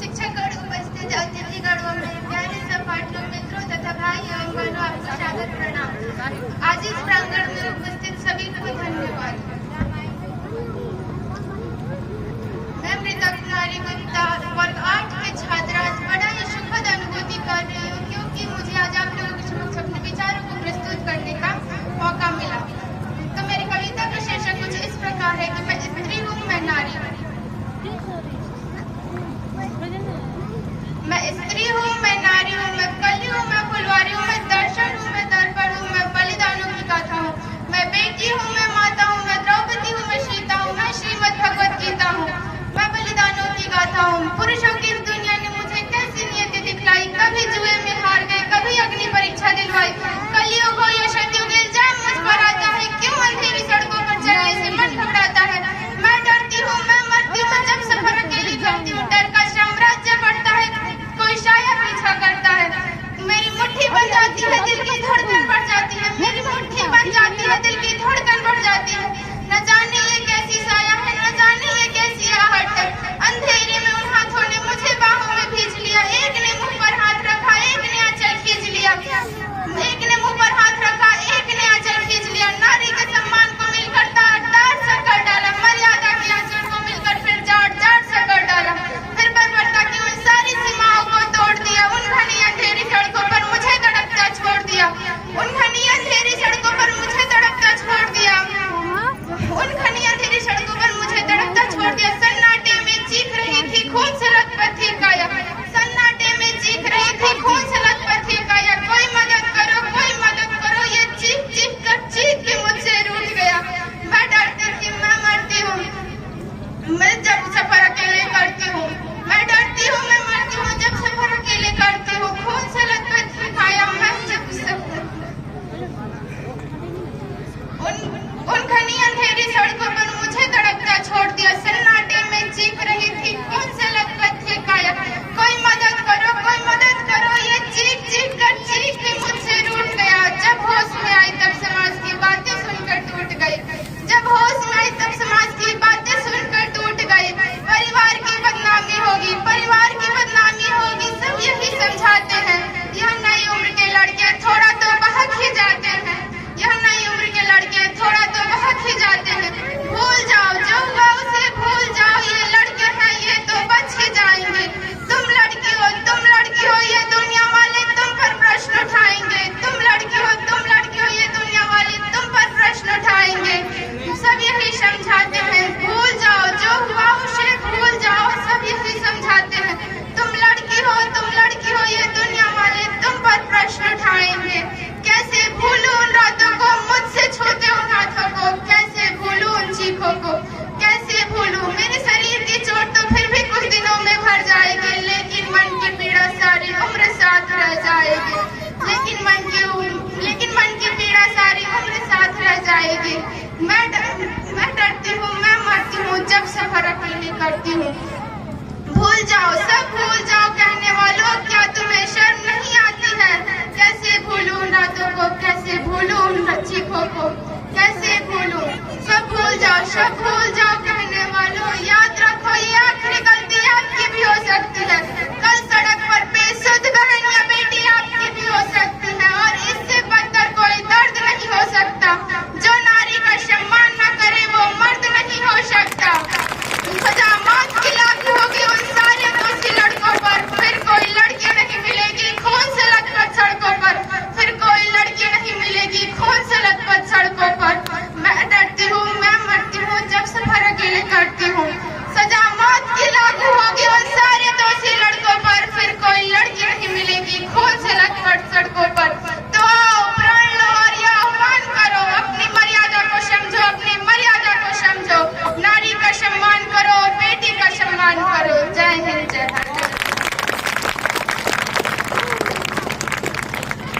शिक्षकगण, उपस्थित अतिथिगण व मेरे प्यारे सहपाठियों, मित्रों तथा भाई एवं बहनों, आपको सादर प्रणाम। आज इस प्रांगण में उपस्थित सभी को धन्यवाद। मैं मृता कुमारी गुप्ता वर्ग 8 के छात्रा बड़ा ही सुखद अनुभूति कर रही हूँ, क्योंकि मुझे आज आप लोगों के समक्ष अपने विचारों को प्रस्तुत करने का मौका मिला। तो मेरी कविता का शीर्षक कुछ इस प्रकार है कि मैं स्त्री हूँ, मैं नारी हूँ। मैं स्त्री हूँ, मैं नारी हूँ, मैं कली हूँ, मैं फुलवारी हूँ, मैं दर्शन हूँ, मैं दर्पण हूँ, मैं बलिदानों की गाथा हूँ। मैं बेटी हूँ, मैं माता हूँ, मैं द्रौपदी हूँ, मैं सीता हूँ, मैं श्रीमद् भगवत गीता हूँ, मैं बलिदानों की गाथा हूँ। पुरुषों की इस दुनिया ने मुझे कैसी नियति दिखलाई, कभी जुए में हार गए, कभी अग्नि परीक्षा दिलवाई। कलियुग हो या सतयुग, इल्जाम मुझ पर आता है, क्यों अंधेरी सड़कों पर चलने से मन घबराता है। मैं डरती हूँ, मैं मरती हूँ, जब सफर अकेली करती हूँ, डर का साम्राज्य बढ़ता है, कोई शायद पीछा करता है। मेरी मुट्ठी बन जाती है, दिल की धड़कन बढ़ जाती है, मेरी मुट्ठी बन जाती है, दिल की धड़कन बढ़ जाती है। न जाने ये कैसी साया है, न जाने ये कैसी आहट है। अंधेरे में उन हाथों ने मुझे बाहों में भींच लिया, एक ने मुंह पर हाथ रखा, एक ने आंचल खींच लिया, एक ने मुंह पर हाथ रखा, एक ने आंचल खींच लिया। नारी के सम्मान को मिलकर तार सा कर डाला, मर्यादा के आंचल को मिलकर फिर जाट सा कर डाला, फिर बर्बरता की उन सारी सीमाओं को तोड़ दिया। उन घनी अंधेरी सड़कों पर मुझे तड़पता छोड़ दिया, उन घनी अंधेरी सड़कों पर मुझे तड़पता छोड़ दिया, उन घनी अंधेरी सड़कों पर मुझे तड़पता छोड़ दिया। सन्नाटे में चीख रही थी, खून से लथपथ थी काया, सन्नाटे में चीख रही थी, खून से लथपथ थी काया। कोई मदद करो, कोई मदद करो, ये चीख के मुझसे रूठ गया। मैं डरती थी, मैं मरती हूँ, मैं जब सफर अकेले करती हूँ। मैं डरती हूँ, मैं मरती हूँ, जब सफर अकेले करती हूँ। खून से लथपथ थी काया, मैं जब उन घनी अंधेरी सड़कों पर मुझे तड़पता छोड़ दिया। सन्नाटे में चीख रही थी, खून से लथपथ थी काया। कोई मदद करो, कोई मदद करो, ये चीख के मुझसे रूठ गया। जब होश में आई तब समाज की बातें सुनकर टूट गई, जब होश में आई तब समाज की बातें सुनकर टूट गई। परिवार की बदनामी होगी, परिवार की बदनामी होगी, सब यही समझाते हैं। यह नई उम्र के लड़के थोड़ा तो बहक ही जाते हैं, यह नई उम्र के लड़के थोड़ा तो बहक ही जाते हैं। भूल जाओ जो हुआ उसे भूल जाओ, ये लड़के हैं ये तो बच ही जाएंगे। तुम लड़की हो ये दुनिया वाले तुम पर प्रश्न उठाएंगे। तुम लड़की हो ये दुनिया वाले तुम पर प्रश्न उठाएंगे। सब यही समझाते हैं, भूल जाओ जो हुआ उसे भूल जाओ, सब यही समझाते हैं। तुम लड़की हो ये दुनिया वाले तुम पर प्रश्न उठाएंगे। कैसे भूलूं उन रातों को, मुझसे छूते उन हाथों को, कैसे भूलूं उन चीखों को, कैसे भूलूं। मेरे शरीर की चोट तो फिर भी कुछ दिनों में भर जाएगी, लेकिन मन की पीड़ा सारी उम्र साथ रह जाएगी, लेकिन मन की पीड़ा सारी उम्र साथ रह जाएगी। मैं डरती हूँ, मैं मरती हूँ, जब सफर अकेले करती हूँ। भूल जाओ, सब भूल जाओ कहने वालों, क्या तुम्हें शर्म नहीं आती है। कैसे भूलूं उन रातों को, कैसे भूलूं उन चीखों को, कैसे भूलूं। सब भूल जाओ कहने वालों, याद रखो ये आखिरी